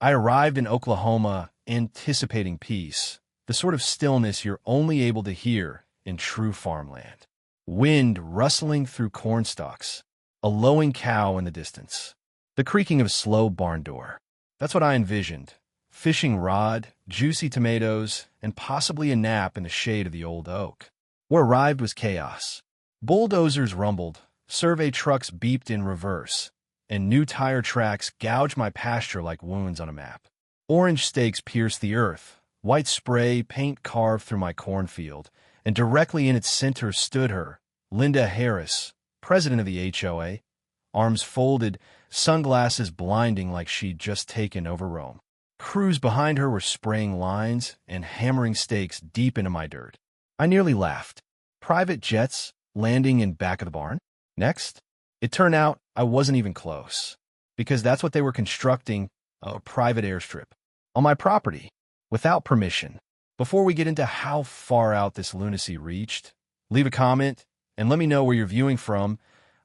I arrived in Oklahoma anticipating peace, the sort of stillness you're only able to hear in true farmland. Wind rustling through corn stalks, a lowing cow in the distance, the creaking of a slow barn door. That's what I envisioned. Fishing rod, juicy tomatoes, and possibly a nap in the shade of the old oak. Where arrived was chaos. Bulldozers rumbled, survey trucks beeped in reverse, and new tire tracks gouged my pasture like wounds on a map. Orange stakes pierced the earth, white spray paint carved through my cornfield, and directly in its center stood her, Linda Harris, president of the HOA, arms folded, sunglasses blinding like she'd just taken over Rome. Crews behind her were spraying lines and hammering stakes deep into my dirt. I nearly laughed. Private jets landing in back of the barn? Next? It turned out I wasn't even close, because that's what they were constructing, a private airstrip, on my property, without permission. Before we get into how far out this lunacy reached, leave a comment and let me know where you're viewing from.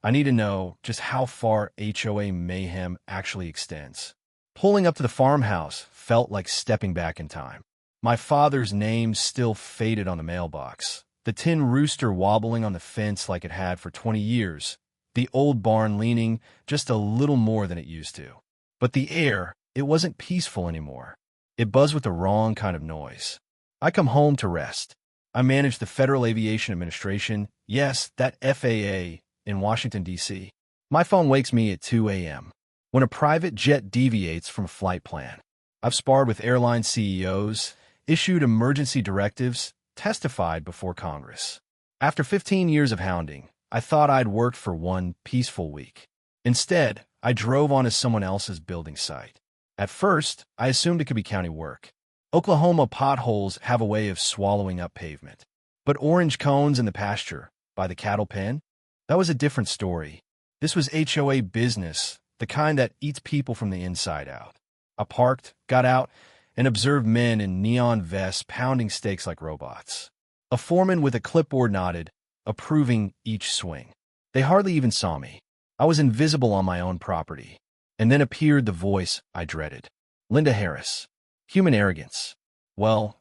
I need to know just how far HOA mayhem actually extends. Pulling up to the farmhouse felt like stepping back in time. My father's name still faded on the mailbox, the tin rooster wobbling on the fence like it had for 20 years, the old barn leaning just a little more than it used to. But the air, it wasn't peaceful anymore. It buzzed with the wrong kind of noise. I come home to rest. I manage the Federal Aviation Administration, yes, that FAA, in Washington, D.C. My phone wakes me at 2 a.m. when a private jet deviates from a flight plan. I've sparred with airline CEOs, issued emergency directives, testified before Congress. After 15 years of hounding, I thought I'd worked for one peaceful week. Instead, I drove onto someone else's building site. At first, I assumed it could be county work. Oklahoma potholes have a way of swallowing up pavement. But orange cones in the pasture, by the cattle pen? That was a different story. This was HOA business, the kind that eats people from the inside out. I parked, got out, and observed men in neon vests pounding stakes like robots. A foreman with a clipboard nodded, approving each swing. They hardly even saw me. I was invisible on my own property. And then appeared the voice I dreaded. Linda Harris. Human arrogance. Well,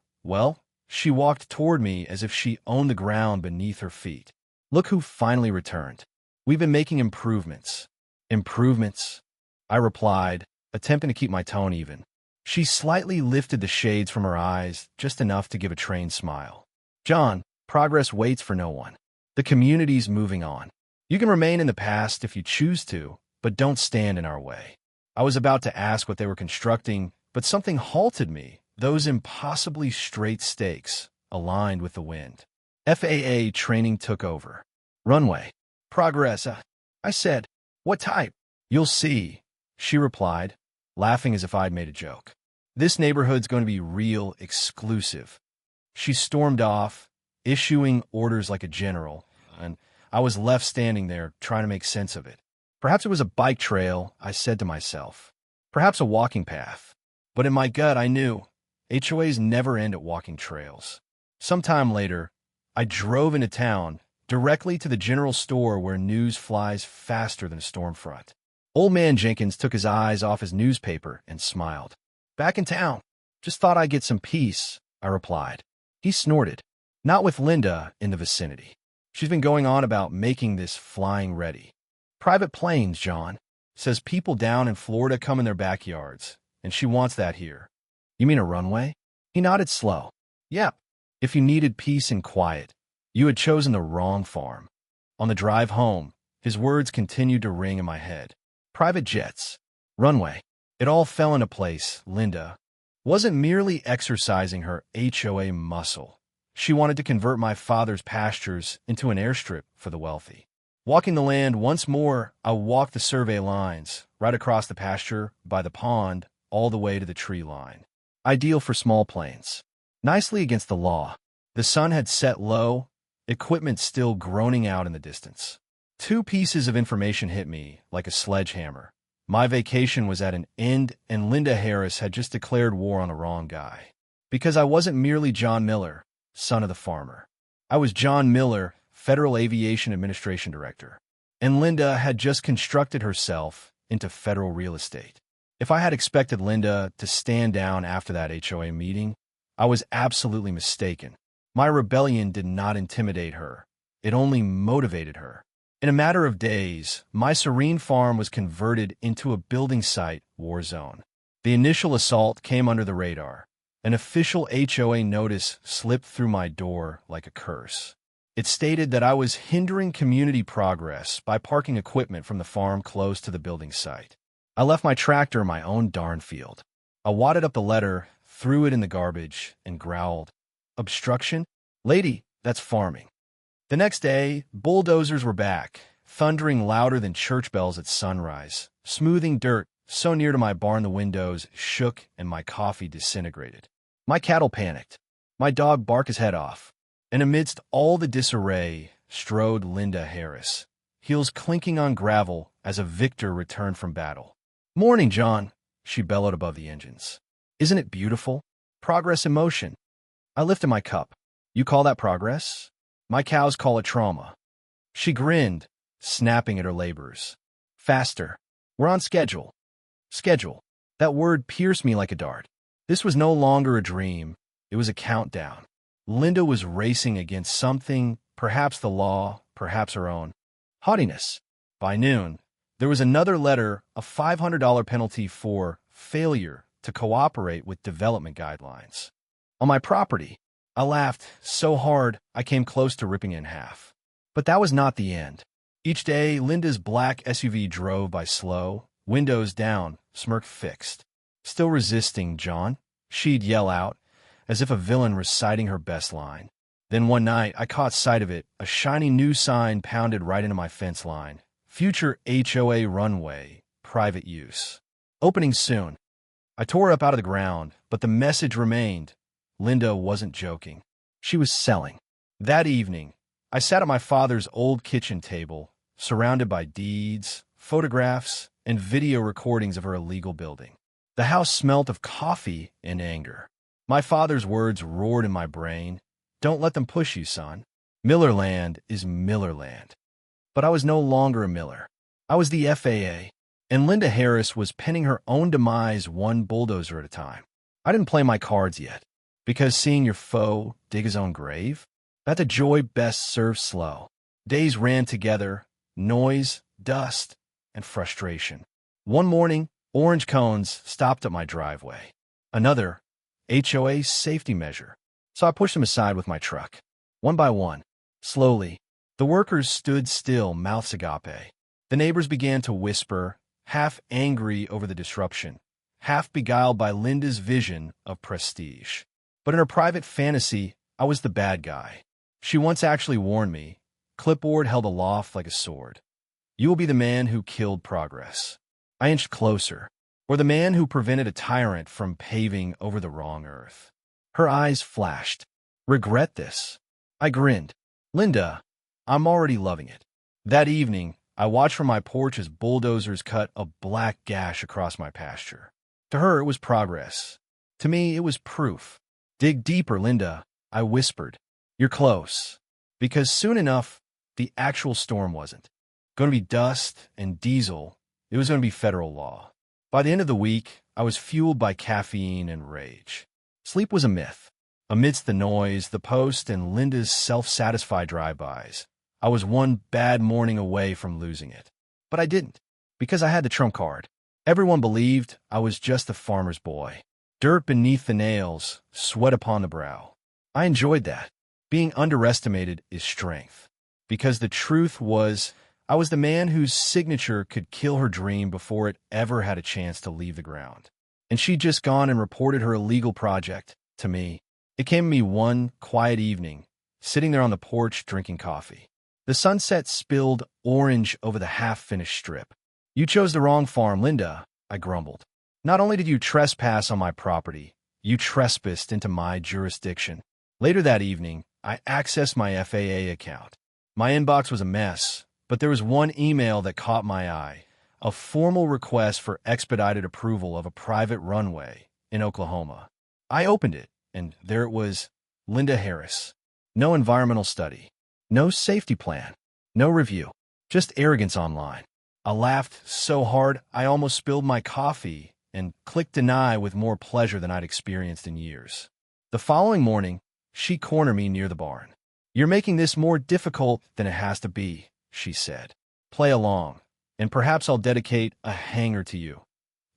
she walked toward me as if she owned the ground beneath her feet. Look who finally returned. We've been making improvements. Improvements? I replied, attempting to keep my tone even. She slightly lifted the shades from her eyes, just enough to give a trained smile. John, progress waits for no one. The community's moving on. You can remain in the past if you choose to, but don't stand in our way. I was about to ask what they were constructing, but something halted me, those impossibly straight stakes, aligned with the wind. FAA training took over. Runway. Progress, I said. What type? You'll see, she replied, laughing as if I'd made a joke. This neighborhood's going to be real exclusive. She stormed off, issuing orders like a general, and I was left standing there trying to make sense of it. Perhaps it was a bike trail, I said to myself. Perhaps a walking path. But in my gut, I knew HOAs never end at walking trails. Sometime later, I drove into town, directly to the general store where news flies faster than a storm front. Old man Jenkins took his eyes off his newspaper and smiled. Back in town. Just thought I'd get some peace, I replied. He snorted. Not with Linda in the vicinity. She's been going on about making this flying ready. Private planes, John. Says people down in Florida come in their backyards, and she wants that here. You mean a runway? He nodded slow. Yep. If you needed peace and quiet, you had chosen the wrong farm. On the drive home, his words continued to ring in my head. Private jets. Runway. It all fell into place. Linda wasn't merely exercising her HOA muscle. She wanted to convert my father's pastures into an airstrip for the wealthy. Walking the land once more, I walked the survey lines, right across the pasture, by the pond, all the way to the tree line. Ideal for small planes. Nicely against the law. The sun had set low, equipment still groaning out in the distance. Two pieces of information hit me like a sledgehammer. My vacation was at an end, and Linda Harris had just declared war on the wrong guy. Because I wasn't merely John Miller, son of the farmer. I was John Miller, Federal Aviation Administration Director. And Linda had just constructed herself into federal real estate. If I had expected Linda to stand down after that HOA meeting, I was absolutely mistaken. My rebellion did not intimidate her. It only motivated her. In a matter of days, my serene farm was converted into a building site war zone. The initial assault came under the radar. An official HOA notice slipped through my door like a curse. It stated that I was hindering community progress by parking equipment from the farm close to the building site. I left my tractor in my own darn field. I wadded up the letter, threw it in the garbage, and growled, "Obstruction? Lady, that's farming." The next day, bulldozers were back, thundering louder than church bells at sunrise, smoothing dirt so near to my barn the windows shook and my coffee disintegrated. My cattle panicked. My dog barked his head off. And amidst all the disarray strode Linda Harris, heels clinking on gravel as a victor returned from battle. "Morning, John," she bellowed above the engines. "Isn't it beautiful? Progress in motion." I lifted my cup. "You call that progress? My cows call it trauma." She grinned, snapping at her laborers. "Faster. We're on schedule." Schedule. That word pierced me like a dart. This was no longer a dream. It was a countdown. Linda was racing against something, perhaps the law, perhaps her own haughtiness. By noon, there was another letter, a $500 penalty for failure to cooperate with development guidelines. On my property, I laughed so hard I came close to ripping it in half. But that was not the end. Each day, Linda's black SUV drove by slow, windows down, smirk fixed. "Still resisting, John?" she'd yell out, as if a villain reciting her best line. Then one night, I caught sight of it, a shiny new sign pounded right into my fence line. "Future HOA Runway, private use. Opening soon." I tore up out of the ground, but the message remained. Linda wasn't joking. She was selling. That evening, I sat at my father's old kitchen table, surrounded by deeds, photographs, and video recordings of her illegal building. The house smelt of coffee and anger. My father's words roared in my brain. "Don't let them push you, son. Millerland is Millerland." But I was no longer a miller. I was the FAA, and Linda Harris was penning her own demise one bulldozer at a time. I didn't play my cards yet, because seeing your foe dig his own grave, that's a joy best served slow. Days ran together, noise, dust, and frustration. One morning, orange cones stopped at my driveway. Another, HOA safety measure. So I pushed them aside with my truck. One by one, slowly, the workers stood still, mouths agape. The neighbors began to whisper, half angry over the disruption, half beguiled by Linda's vision of prestige. But in her private fantasy, I was the bad guy. She once actually warned me, clipboard held aloft like a sword. "You will be the man who killed progress." I inched closer. Or the man who prevented a tyrant from paving over the wrong earth. Her eyes flashed. "Regret this?" I grinned. "Linda, I'm already loving it." That evening, I watched from my porch as bulldozers cut a black gash across my pasture. To her, it was progress. To me, it was proof. "Dig deeper, Linda," I whispered. "You're close." Because soon enough, the actual storm wasn't going to be dust and diesel. It was going to be federal law. By the end of the week, I was fueled by caffeine and rage. Sleep was a myth. Amidst the noise, the post, and Linda's self-satisfied drive-bys, I was one bad morning away from losing it. But I didn't, because I had the trump card. Everyone believed I was just a farmer's boy. Dirt beneath the nails, sweat upon the brow. I enjoyed that. Being underestimated is strength. Because the truth was, I was the man whose signature could kill her dream before it ever had a chance to leave the ground. And she'd just gone and reported her illegal project to me. It came to me one quiet evening, sitting there on the porch drinking coffee. The sunset spilled orange over the half-finished strip. "You chose the wrong farm, Linda," I grumbled. "Not only did you trespass on my property, you trespassed into my jurisdiction." Later that evening, I accessed my FAA account. My inbox was a mess. But there was one email that caught my eye, a formal request for expedited approval of a private runway in Oklahoma. I opened it, and there it was, Linda Harris. No environmental study, no safety plan, no review, just arrogance online. I laughed so hard I almost spilled my coffee and clicked deny with more pleasure than I'd experienced in years. The following morning, she cornered me near the barn. "You're making this more difficult than it has to be," she said. "Play along, and perhaps I'll dedicate a hangar to you."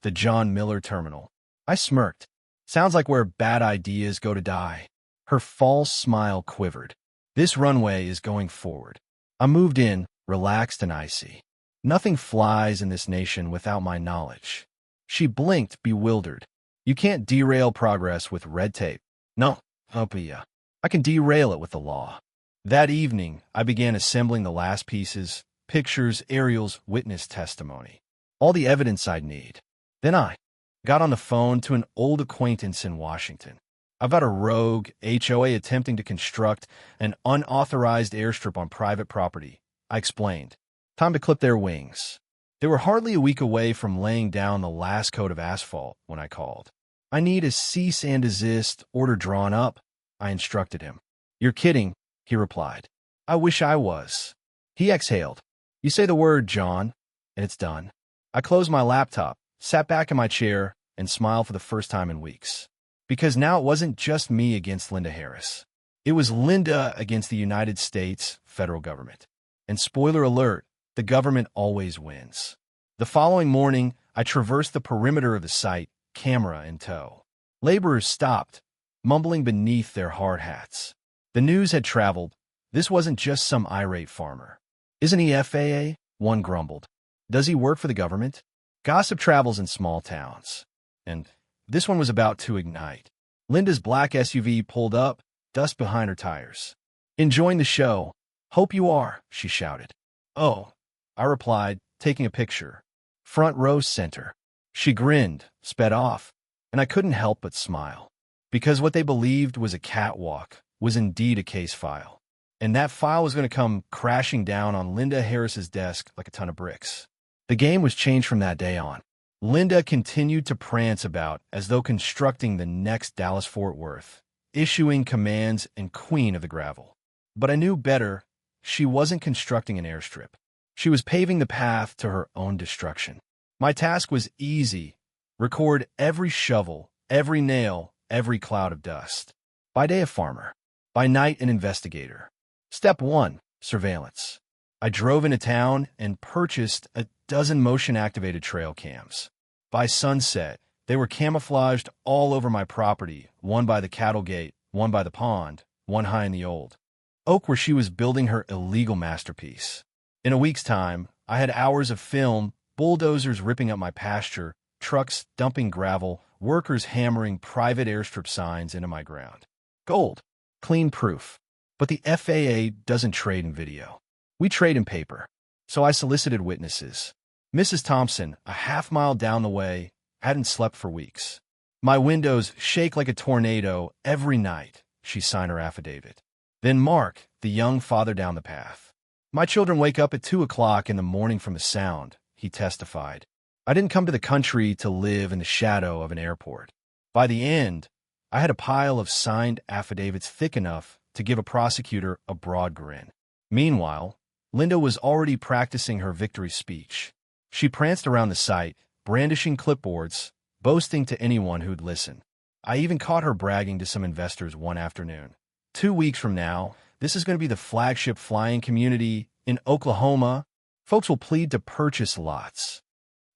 The John Miller Terminal. I smirked. Sounds like where bad ideas go to die. Her false smile quivered. "This runway is going forward." I moved in, relaxed and icy. Nothing flies in this nation without my knowledge. She blinked, bewildered. "You can't derail progress with red tape." "No, Opia. I can derail it with the law." That evening, I began assembling the last pieces, pictures, aerials, witness testimony. All the evidence I'd need. Then I got on the phone to an old acquaintance in Washington. About a rogue HOA attempting to construct an unauthorized airstrip on private property. I explained. Time to clip their wings. They were hardly a week away from laying down the last coat of asphalt when I called. "I need a cease and desist order drawn up," I instructed him. "You're kidding," he replied. "I wish I was." He exhaled. "You say the word, John, and it's done." I closed my laptop, sat back in my chair, and smiled for the first time in weeks. Because now it wasn't just me against Linda Harris. It was Linda against the United States federal government. And spoiler alert, the government always wins. The following morning, I traversed the perimeter of the site, camera in tow. Laborers stopped, mumbling beneath their hard hats. The news had traveled. This wasn't just some irate farmer. "Isn't he FAA?" one grumbled. "Does he work for the government?" Gossip travels in small towns. And this one was about to ignite. Linda's black SUV pulled up, dust behind her tires. "Enjoying the show? Hope you are," she shouted. "Oh," I replied, taking a picture. "Front row center." She grinned, sped off, and I couldn't help but smile. Because what they believed was a catwalk was indeed a case file. And that file was going to come crashing down on Linda Harris's desk like a ton of bricks. The game was changed from that day on. Linda continued to prance about as though constructing the next Dallas-Fort Worth, issuing commands and queen of the gravel. But I knew better. She wasn't constructing an airstrip. She was paving the path to her own destruction. My task was easy. Record every shovel, every nail, every cloud of dust. By day, a farmer. By night, an investigator. Step 1, surveillance. I drove into town and purchased a dozen motion-activated trail cams. By sunset, they were camouflaged all over my property, one by the cattle gate, one by the pond, one high in the old oak where she was building her illegal masterpiece. In a week's time, I had hours of film, bulldozers ripping up my pasture, trucks dumping gravel, workers hammering private airstrip signs into my ground. Gold. Clean proof. But the FAA doesn't trade in video. We trade in paper. So I solicited witnesses. Mrs. Thompson, a half-mile down the way, hadn't slept for weeks. "My windows shake like a tornado every night," she signed her affidavit. Then Mark, the young father down the path. "My children wake up at 2 o'clock in the morning from the sound," he testified. "I didn't come to the country to live in the shadow of an airport." By the end, I had a pile of signed affidavits thick enough to give a prosecutor a broad grin. Meanwhile, Linda was already practicing her victory speech. She pranced around the site, brandishing clipboards, boasting to anyone who'd listen. I even caught her bragging to some investors one afternoon. 2 weeks from now, this is going to be the flagship flying community in Oklahoma. Folks will plead to purchase lots.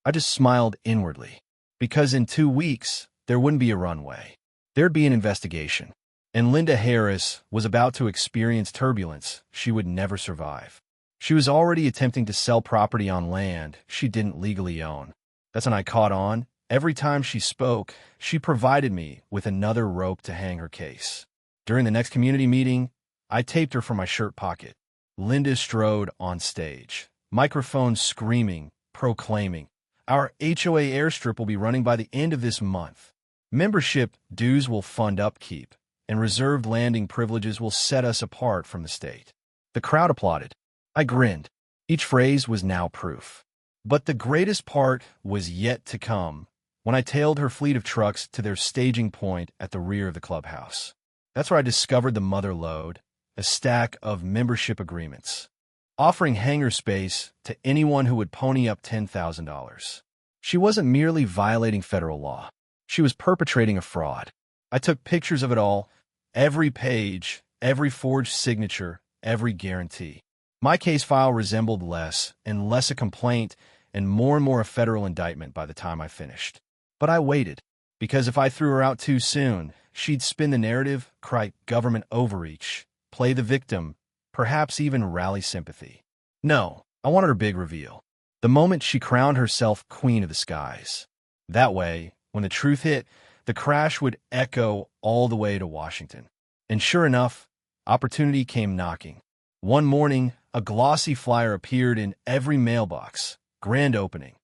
I just smiled inwardly, because in 2 weeks, there wouldn't be a runway. There'd be an investigation. And Linda Harris was about to experience turbulence she would never survive. She was already attempting to sell property on land she didn't legally own. That's when I caught on. Every time she spoke, she provided me with another rope to hang her case. During the next community meeting, I taped her from my shirt pocket. Linda strode on stage, microphone screaming, proclaiming, "Our HOA airstrip will be running by the end of this month. Membership dues will fund upkeep, and reserved landing privileges will set us apart from the state." The crowd applauded. I grinned. Each phrase was now proof. But the greatest part was yet to come when I tailed her fleet of trucks to their staging point at the rear of the clubhouse. That's where I discovered the mother lode, a stack of membership agreements, offering hangar space to anyone who would pony up $10,000. She wasn't merely violating federal law. She was perpetrating a fraud. I took pictures of it all, every page, every forged signature, every guarantee. My case file resembled less and less a complaint and more a federal indictment by the time I finished. But I waited, because if I threw her out too soon, she'd spin the narrative, cry government overreach, play the victim, perhaps even rally sympathy. No, I wanted her big reveal. The moment she crowned herself queen of the skies. That way, when the truth hit, the crash would echo all the way to Washington. And sure enough, opportunity came knocking. One morning, a glossy flyer appeared in every mailbox. Grand opening.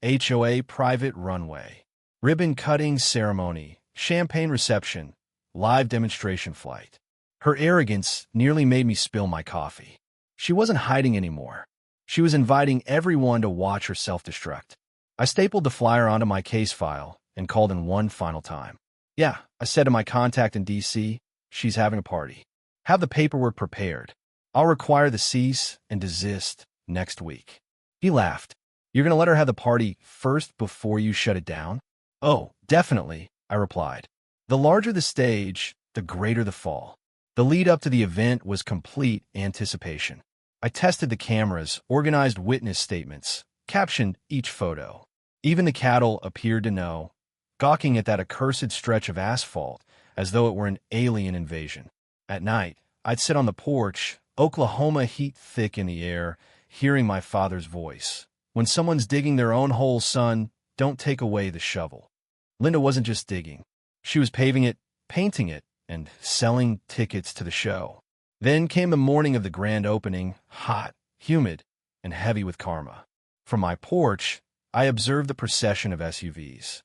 HOA private runway. Ribbon cutting ceremony. Champagne reception. Live demonstration flight. Her arrogance nearly made me spill my coffee. She wasn't hiding anymore. She was inviting everyone to watch her self-destruct. I stapled the flyer onto my case file and called in one final time. Yeah, I said to my contact in D.C., she's having a party. Have the paperwork prepared. I'll require the cease and desist next week. He laughed. You're going to let her have the party first before you shut it down? Oh, definitely, I replied. The larger the stage, the greater the fall. The lead up to the event was complete anticipation. I tested the cameras, organized witness statements, captioned each photo. Even the cattle appeared to know, gawking at that accursed stretch of asphalt as though it were an alien invasion. At night, I'd sit on the porch, Oklahoma heat thick in the air, hearing my father's voice. When someone's digging their own hole, son, don't take away the shovel. Linda wasn't just digging. She was paving it, painting it, and selling tickets to the show. Then came the morning of the grand opening, hot, humid, and heavy with karma. From my porch, I observed the procession of SUVs,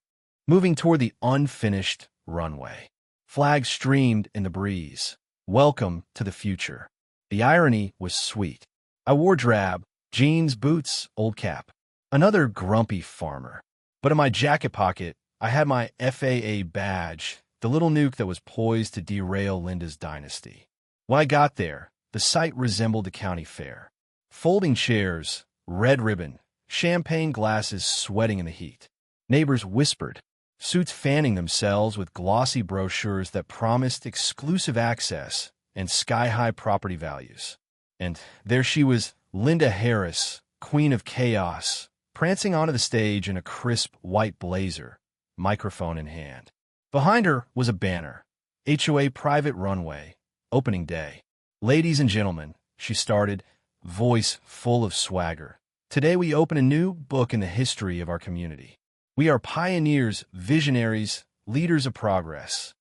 moving toward the unfinished runway. Flags streamed in the breeze. Welcome to the future. The irony was sweet. I wore drab, jeans, boots, old cap. Another grumpy farmer. But in my jacket pocket, I had my FAA badge, the little nuke that was poised to derail Linda's dynasty. When I got there, the sight resembled a county fair. Folding chairs, red ribbon, champagne glasses sweating in the heat. Neighbors whispered, suits fanning themselves with glossy brochures that promised exclusive access and sky-high property values. And there she was, Linda Harris, Queen of Chaos, prancing onto the stage in a crisp white blazer, microphone in hand. Behind her was a banner, HOA Private Runway, opening day. Ladies and gentlemen, she started, voice full of swagger. Today we open a new book in the history of our community. We are pioneers, visionaries, leaders of progress.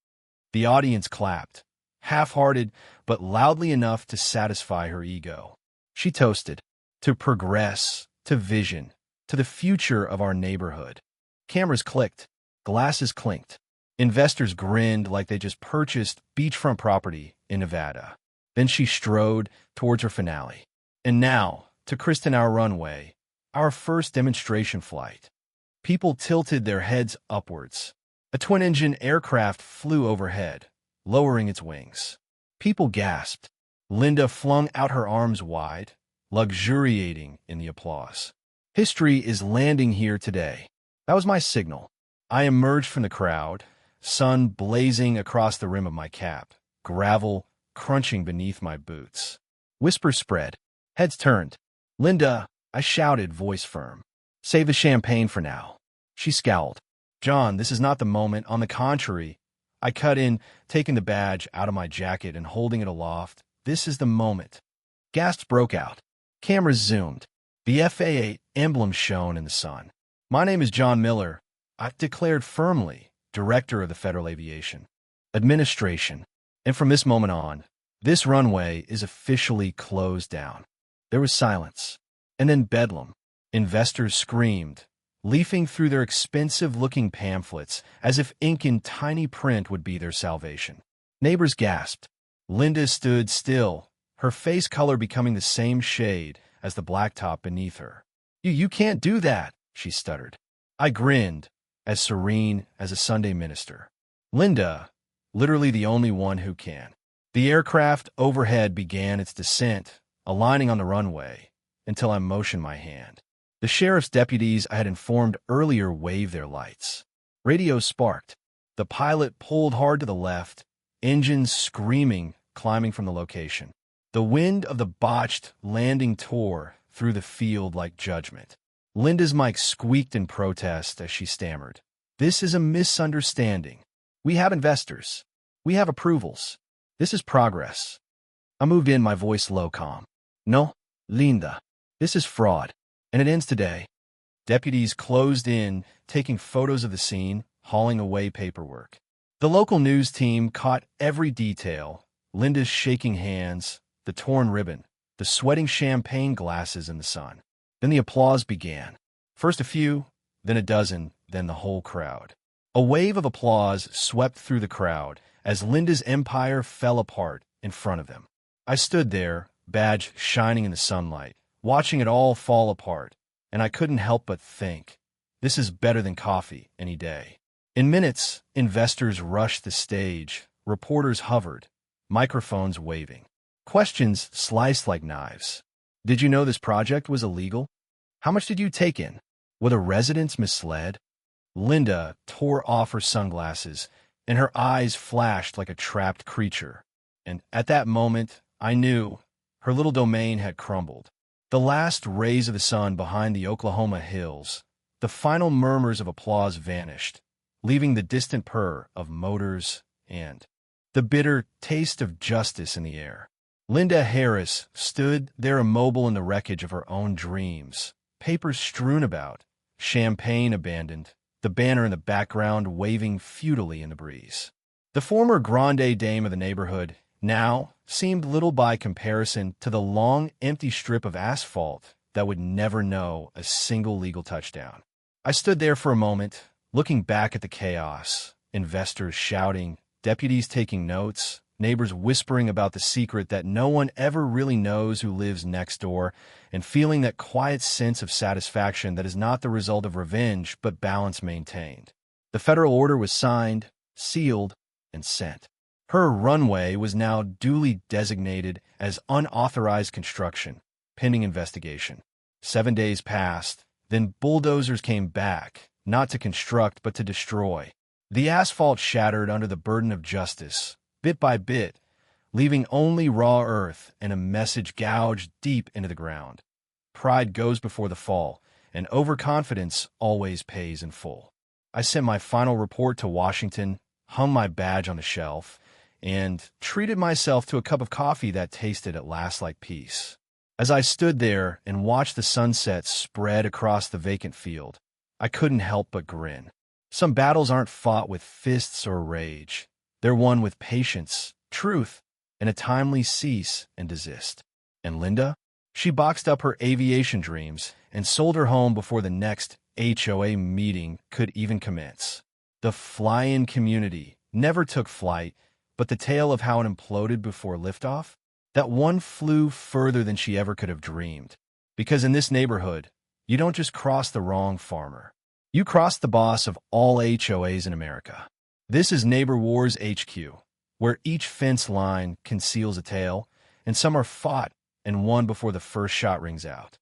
The audience clapped, half-hearted, but loudly enough to satisfy her ego. She toasted, to progress, to vision, to the future of our neighborhood. Cameras clicked, glasses clinked. Investors grinned like they just purchased beachfront property in Nevada. Then she strode towards her finale. And now, to christen our runway, our first demonstration flight. People tilted their heads upwards. A twin-engine aircraft flew overhead, lowering its wings. People gasped. Linda flung out her arms wide, luxuriating in the applause. History is landing here today. That was my signal. I emerged from the crowd, sun blazing across the rim of my cap, gravel crunching beneath my boots. Whispers spread. Heads turned. Linda, I shouted, voice firm. Save the champagne for now. She scowled. John, this is not the moment. On the contrary, I cut in, taking the badge out of my jacket and holding it aloft. This is the moment. Gasps broke out. Cameras zoomed. The FAA emblem shone in the sun. My name is John Miller, I declared firmly, Director of the Federal Aviation Administration. And from this moment on, this runway is officially closed down. There was silence. And then bedlam. Investors screamed, leafing through their expensive-looking pamphlets as if ink in tiny print would be their salvation. Neighbors gasped. Linda stood still, her face color becoming the same shade as the blacktop beneath her. You can't do that, she stuttered. I grinned, as serene as a Sunday minister. Linda, literally the only one who can. The aircraft overhead began its descent, aligning on the runway, until I motioned my hand. The sheriff's deputies I had informed earlier waved their lights. Radios sparked. The pilot pulled hard to the left, engines screaming, climbing from the location. The wind of the botched landing tore through the field like judgment. Linda's mic squeaked in protest as she stammered. "This is a misunderstanding. We have investors. We have approvals. This is progress." I moved in, my voice low, calm. "No, Linda, this is fraud, and it ends today." Deputies closed in, taking photos of the scene, hauling away paperwork. The local news team caught every detail: Linda's shaking hands, the torn ribbon, the sweating champagne glasses in the sun. Then the applause began. First a few, then a dozen, then the whole crowd. A wave of applause swept through the crowd as Linda's empire fell apart in front of them. I stood there, badge shining in the sunlight, watching it all fall apart, and I couldn't help but think, this is better than coffee any day. In minutes, investors rushed the stage, reporters hovered, microphones waving. Questions sliced like knives. Did you know this project was illegal? How much did you take in? Were the residents misled? Linda tore off her sunglasses, and her eyes flashed like a trapped creature. And at that moment, I knew her little domain had crumbled. The last rays of the sun behind the Oklahoma hills, the final murmurs of applause vanished, leaving the distant purr of motors and the bitter taste of justice in the air. Linda Harris stood there immobile in the wreckage of her own dreams, papers strewn about, champagne abandoned, the banner in the background waving futilely in the breeze. The former grande dame of the neighborhood now seemed little by comparison to the long, empty strip of asphalt that would never know a single legal touchdown. I stood there for a moment, looking back at the chaos, investors shouting, deputies taking notes, neighbors whispering about the secret that no one ever really knows who lives next door, and feeling that quiet sense of satisfaction that is not the result of revenge but balance maintained. The federal order was signed, sealed, and sent. Her runway was now duly designated as unauthorized construction, pending investigation. 7 days passed, then bulldozers came back, not to construct but to destroy. The asphalt shattered under the burden of justice, bit by bit, leaving only raw earth and a message gouged deep into the ground. Pride goes before the fall, and overconfidence always pays in full. I sent my final report to Washington, hung my badge on the shelf, and treated myself to a cup of coffee that tasted at last like peace. As I stood there and watched the sunset spread across the vacant field, I couldn't help but grin. Some battles aren't fought with fists or rage. They're won with patience, truth, and a timely cease and desist. And Linda? She boxed up her aviation dreams and sold her home before the next HOA meeting could even commence. The fly-in community never took flight, but the tale of how it imploded before liftoff? That one flew further than she ever could have dreamed. Because in this neighborhood, you don't just cross the wrong farmer. You cross the boss of all HOAs in America. This is Neighbor Wars HQ, where each fence line conceals a tale, and some are fought and won before the first shot rings out.